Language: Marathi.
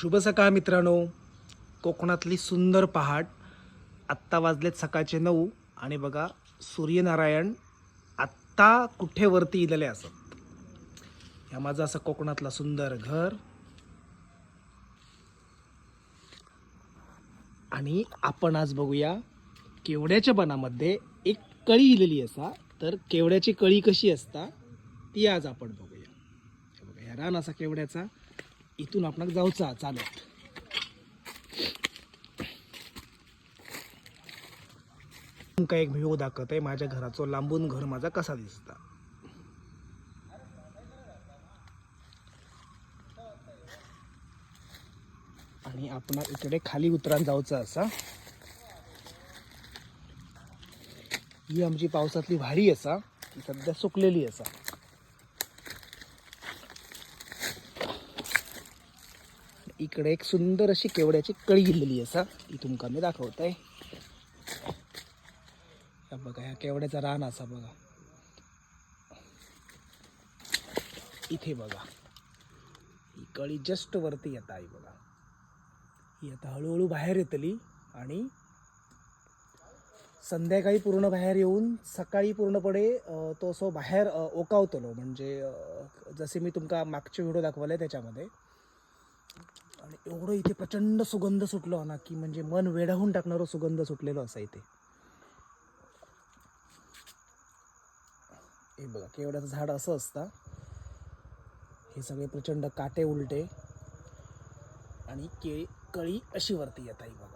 शुभ सकाळ मित्रांनो. कोकणातली सुंदर पहाट. आत्ता वाजलेत सकाळचे 9 आणि बघा सूर्यनारायण आत्ता कुठे वरती इलेले असत. ह्या माझं असं कोकणातला सुंदर घर आणि आपण आज बघूया केवड्याच्या बनामध्ये एक कळी इलेली असा. तर केवड्याची कळी कशी असता ती आज आपण बघूया. हे बघा ह्या रान असा केवड्याचा. इथून आपण जाऊचा चालत. तुमका एक व्हिडिओ दाखवत आहे माझ्या घराचं लांबून घर माझा कसा दिसता. आणि आपण इकडे खाली उतरान जाऊचा असा. ही आमची पावसातली वारी असा. ती सध्या सुकलेली असा. इकडे एक सुंदर अशी केवड्याची कळी गेलेली असा. ती तुमका मी दाखवत आहे. बघा ह्या केवड्याचा रान असा बघा. इथे बघा ही कळी जस्ट वरती येत आहे बघा. ही आता हळूहळू बाहेर येतली आणि संध्याकाळी पूर्ण बाहेर येऊन सकाळी पूर्णपणे तो असो बाहेर ओकावतलो. म्हणजे जसे मी तुमका मागचे व्हिडिओ दाखवले त्याच्यामध्ये. आणि एवढं इथे प्रचंड सुगंध सुटलो ना की म्हणजे मन वेडाहून टाकणारा सुगंध सुटलेलो असा इथे. हे बघा केवड्याचं झाड असं असतं. हे सगळे प्रचंड काटे उलटे आणि कळी अशी वरती येत आहे बघा.